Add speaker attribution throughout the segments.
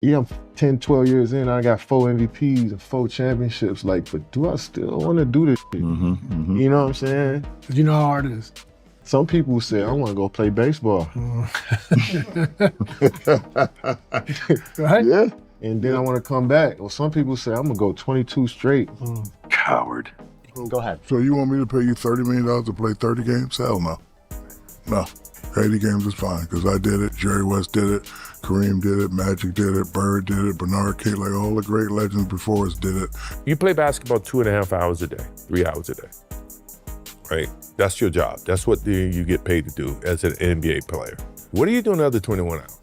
Speaker 1: Yeah, I'm 10, 12 years in. I got 4 MVPs and 4 championships. Like, but do I still want to do this shit? You know what I'm saying?
Speaker 2: You know how hard it is.
Speaker 1: Some people say, I want to go play baseball.
Speaker 2: Right?
Speaker 1: Yeah. And then I want to come back. Or some people say, I'm going to go 22 straight.
Speaker 3: Coward.
Speaker 1: Go ahead.
Speaker 4: So you want me to pay you $30 million to play 30 games? Hell no. No. 80 games is fine, because I did it, Jerry West did it, Kareem did it, Magic did it, Bird did it, Bernard King, like all the great legends before us did it.
Speaker 3: You play basketball 2.5 hours a day, 3 hours a day, right? That's your job. That's what you get paid to do as an NBA player. What are you doing the other 21 hours?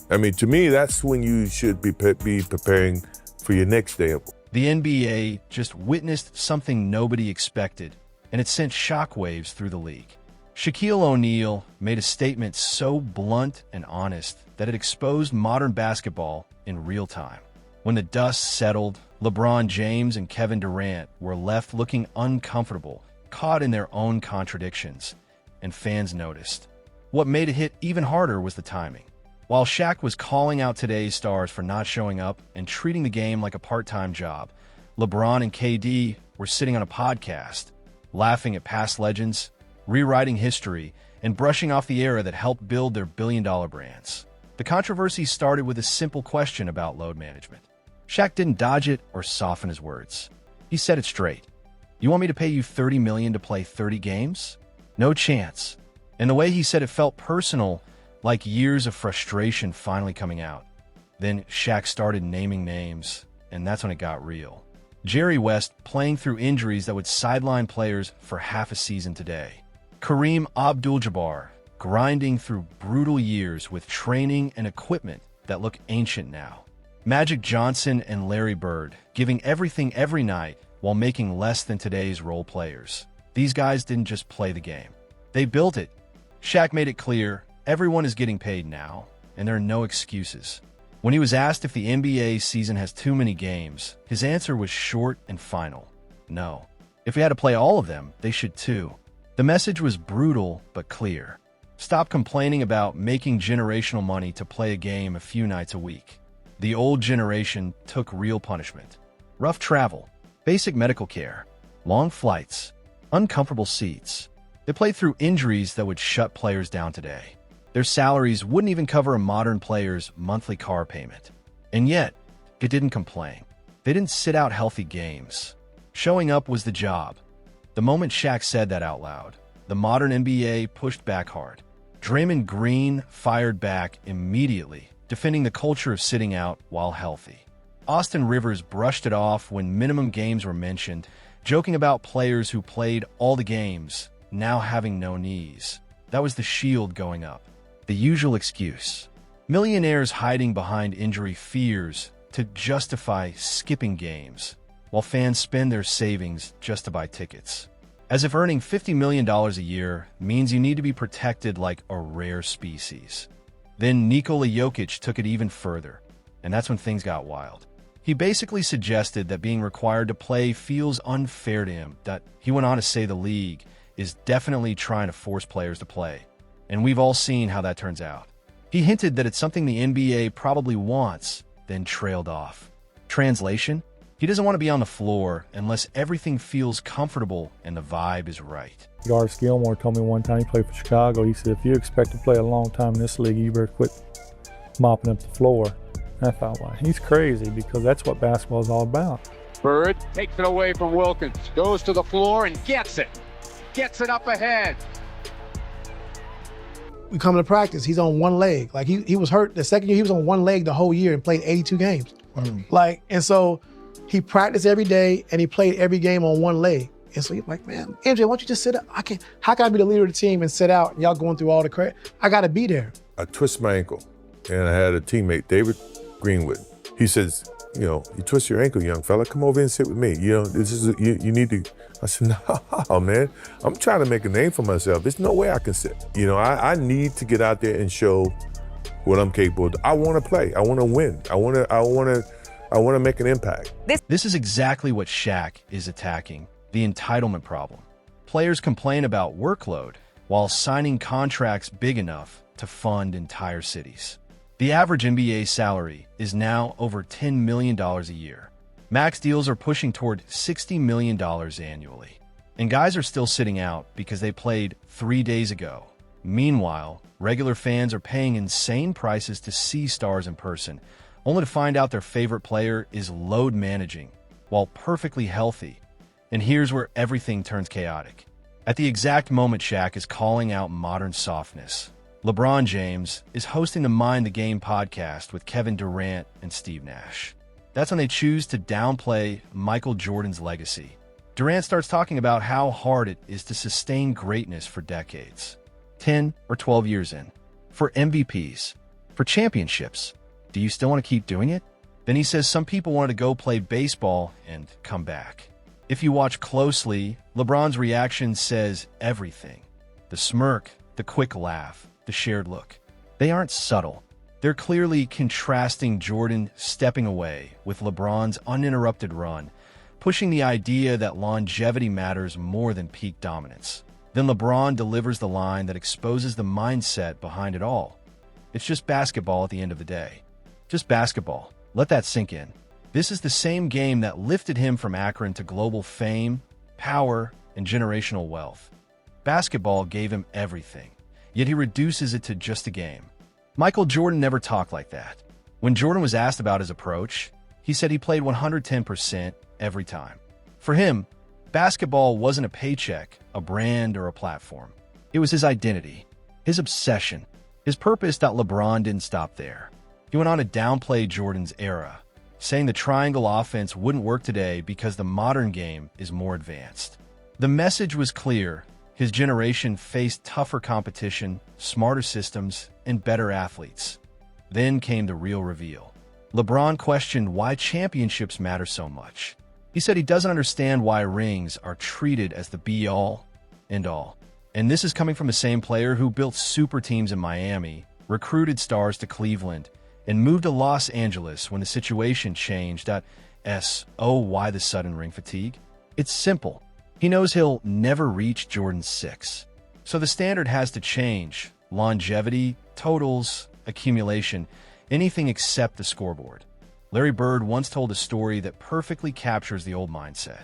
Speaker 3: I mean, to me, that's when you should be preparing for your next day.
Speaker 5: The NBA just witnessed something nobody expected, and it sent shockwaves through the league. Shaquille O'Neal made a statement so blunt and honest that it exposed modern basketball in real time. When the dust settled, LeBron James and Kevin Durant were left looking uncomfortable, caught in their own contradictions, and fans noticed. What made it hit even harder was the timing. While Shaq was calling out today's stars for not showing up and treating the game like a part-time job, LeBron and KD were sitting on a podcast, laughing at past legends, rewriting history, and brushing off the era that helped build their billion-dollar brands. The controversy started with a simple question about load management. Shaq didn't dodge it or soften his words. He said it straight. You want me to pay you $30 million to play 30 games? No chance. And the way he said it felt personal, like years of frustration finally coming out. Then Shaq started naming names, and that's when it got real. Jerry West playing through injuries that would sideline players for half a season today. Kareem Abdul-Jabbar grinding through brutal years with training and equipment that look ancient now. Magic Johnson and Larry Bird giving everything every night while making less than today's role players. These guys didn't just play the game. They built it. Shaq made it clear everyone is getting paid now, and there are no excuses. When he was asked if the NBA season has too many games, his answer was short and final. No. If we had to play all of them, they should too. The message was brutal but clear. Stop complaining about making generational money to play a game a few nights a week. The old generation took real punishment. Rough travel, basic medical care, long flights, uncomfortable seats. They played through injuries that would shut players down today. Their salaries wouldn't even cover a modern player's monthly car payment. And yet, it didn't complain. They didn't sit out healthy games. Showing up was the job. The moment Shaq said that out loud, the modern NBA pushed back hard. Draymond Green fired back immediately, defending the culture of sitting out while healthy. Austin Rivers brushed it off when minimum games were mentioned, joking about players who played all the games, now having no knees. That was the shield going up. The usual excuse. Millionaires hiding behind injury fears to justify skipping games, while fans spend their savings just to buy tickets. As if earning $50 million a year means you need to be protected like a rare species. Then Nikola Jokic took it even further, and that's when things got wild. He basically suggested that being required to play feels unfair to him, that he went on to say the league is definitely trying to force players to play. And we've all seen how that turns out. He hinted that it's something the NBA probably wants, then trailed off. Translation? He doesn't want to be on the floor unless everything feels comfortable and the vibe is right.
Speaker 6: Garth Gilmore told me one time, he played for Chicago, he said, if you expect to play a long time in this league, you better quit mopping up the floor. And I thought, well, he's crazy, because that's what basketball is all about.
Speaker 7: Bird takes it away from Wilkins, goes to the floor and gets it. Gets it up ahead.
Speaker 2: We come to practice, he's on one leg. Like he was hurt the second year, he was on one leg the whole year and played 82 games. And so he practiced every day and he played every game on one leg. And so you're like, man, MJ, why don't you just sit up? How can I be the leader of the team and sit out and y'all going through all the credit? I gotta be there.
Speaker 3: I twist my ankle, and I had a teammate, David Greenwood. He says, you twist your ankle, young fella, come over and sit with me. This is, you need to. I said, no, man, I'm trying to make a name for myself. There's no way I can sit. I need to get out there and show what I'm capable of. I want to play. I want to win. I want to make an impact.
Speaker 5: This is exactly what Shaq is attacking, the entitlement problem. Players complain about workload while signing contracts big enough to fund entire cities. The average NBA salary is now over $10 million a year. Max deals are pushing toward $60 million annually. And guys are still sitting out because they played 3 days ago. Meanwhile, regular fans are paying insane prices to see stars in person, only to find out their favorite player is load managing while perfectly healthy. And here's where everything turns chaotic. At the exact moment Shaq is calling out modern softness, LeBron James is hosting the Mind the Game podcast with Kevin Durant and Steve Nash. That's when they choose to downplay Michael Jordan's legacy. Durant starts talking about how hard it is to sustain greatness for decades. 10 or 12 years in. For MVPs. For championships. Do you still want to keep doing it? Then he says some people wanted to go play baseball and come back. If you watch closely, LeBron's reaction says everything. The smirk, the quick laugh, the shared look. They aren't subtle. They're clearly contrasting Jordan stepping away with LeBron's uninterrupted run, pushing the idea that longevity matters more than peak dominance. Then LeBron delivers the line that exposes the mindset behind it all. It's just basketball at the end of the day. Just basketball. Let that sink in. This is the same game that lifted him from Akron to global fame, power, and generational wealth. Basketball gave him everything, yet he reduces it to just a game. Michael Jordan never talked like that. When Jordan was asked about his approach, he said he played 110% every time. For him, basketball wasn't a paycheck, a brand, or a platform. It was his identity, his obsession, his purpose. LeBron didn't stop there. He went on to downplay Jordan's era, saying the triangle offense wouldn't work today because the modern game is more advanced. The message was clear. His generation faced tougher competition, smarter systems, and better athletes. Then came the real reveal. LeBron questioned why championships matter so much. He said he doesn't understand why rings are treated as the be-all and all. And this is coming from the same player who built super teams in Miami, recruited stars to Cleveland, and moved to Los Angeles when the situation changed. Why the sudden ring fatigue? It's simple. He knows he'll never reach Jordan's 6. So the standard has to change. Longevity, totals, accumulation, anything except the scoreboard. Larry Bird once told a story that perfectly captures the old mindset.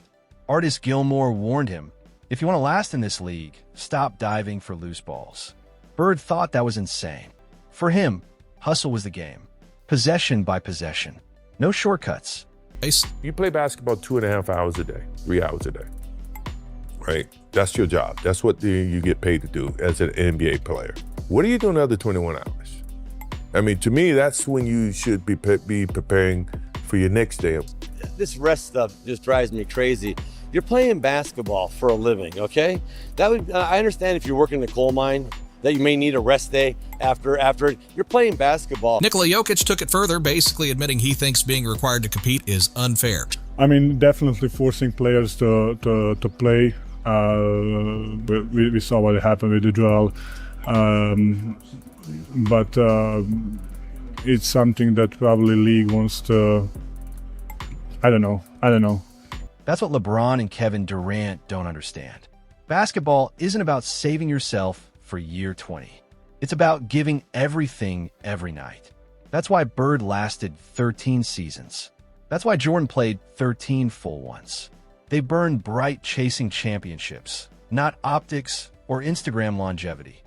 Speaker 5: Artist Gilmore warned him, if you want to last in this league, stop diving for loose balls. Bird thought that was insane. For him, hustle was the game. Possession by possession. No shortcuts.
Speaker 3: You play basketball 2.5 hours a day, 3 hours a day, right? That's your job. That's what you get paid to do as an NBA player. What are you doing the other 21 hours? I mean, to me, that's when you should be preparing for your next day.
Speaker 8: This rest stuff just drives me crazy. You're playing basketball for a living, okay? I understand if you're working in the coal mine that you may need a rest day after it. You're playing basketball.
Speaker 9: Nikola Jokic took it further, basically admitting he thinks being required to compete is unfair.
Speaker 6: I mean, definitely forcing players to play. We saw what happened with the Joel. But it's something that probably league wants to, I don't know.
Speaker 5: That's what LeBron and Kevin Durant don't understand. Basketball isn't about saving yourself for year 20. It's about giving everything every night. That's why Bird lasted 13 seasons. That's why Jordan played 13 full ones. They burned bright chasing championships, not optics or Instagram longevity.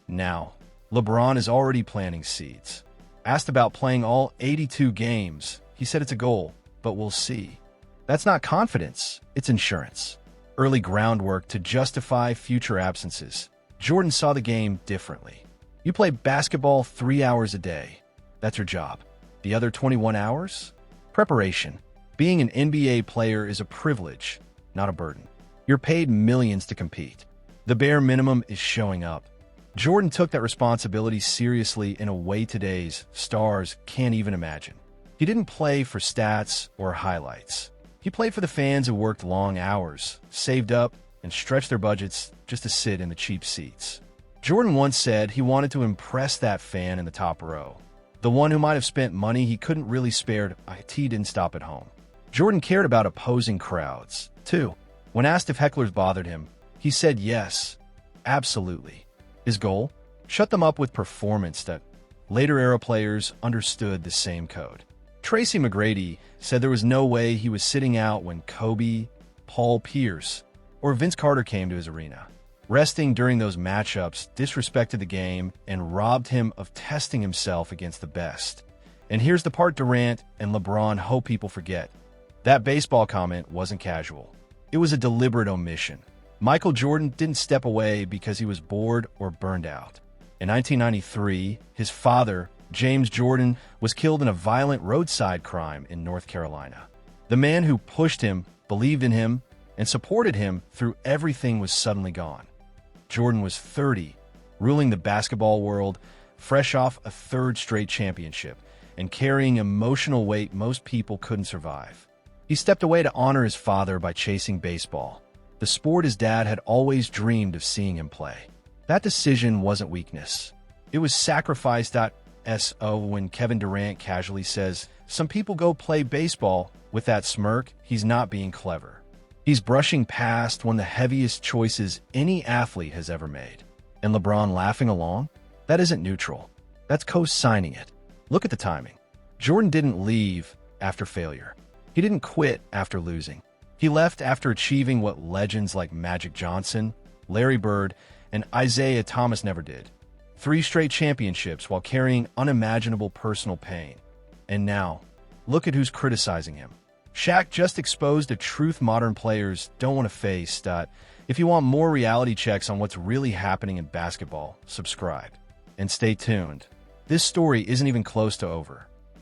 Speaker 5: Now, LeBron is already planting seeds. Asked about playing all 82 games, he said it's a goal, but we'll see. That's not confidence, it's insurance. Early groundwork to justify future absences. Jordan saw the game differently. You play basketball 3 hours a day. That's your job. The other 21 hours? Preparation. Being an NBA player is a privilege, not a burden. You're paid millions to compete. The bare minimum is showing up. Jordan took that responsibility seriously in a way today's stars can't even imagine. He didn't play for stats or highlights. He played for the fans who worked long hours, saved up, and stretched their budgets just to sit in the cheap seats. Jordan once said he wanted to impress that fan in the top row. The one who might have spent money he couldn't really spare. IT didn't stop at home. Jordan cared about opposing crowds, too. When asked if hecklers bothered him, he said yes, absolutely. His goal? Shut them up with performance. Later era players understood the same code. Tracy McGrady said there was no way he was sitting out when Kobe, Paul Pierce, or Vince Carter came to his arena. Resting during those matchups disrespected the game and robbed him of testing himself against the best. And here's the part Durant and LeBron hope people forget. That baseball comment wasn't casual. It was a deliberate omission. Michael Jordan didn't step away because he was bored or burned out. In 1993, his father, James Jordan, was killed in a violent roadside crime in North Carolina. The man who pushed him, believed in him, and supported him through everything was suddenly gone. Jordan was 30, ruling the basketball world, fresh off a third straight championship, and carrying emotional weight most people couldn't survive. He stepped away to honor his father by chasing baseball, the sport his dad had always dreamed of seeing him play. That decision wasn't weakness. It was sacrifice.so when Kevin Durant casually says, "Some people go play baseball." With that smirk, he's not being clever. He's brushing past one of the heaviest choices any athlete has ever made. And LeBron laughing along? That isn't neutral. That's co-signing it. Look at the timing. Jordan didn't leave after failure. He didn't quit after losing. He left after achieving what legends like Magic Johnson, Larry Bird, and Isaiah Thomas never did. 3 straight championships while carrying unimaginable personal pain. And now, look at who's criticizing him. Shaq just exposed a truth modern players don't want to face. If you want more reality checks on what's really happening in basketball, subscribe. And stay tuned. This story isn't even close to over.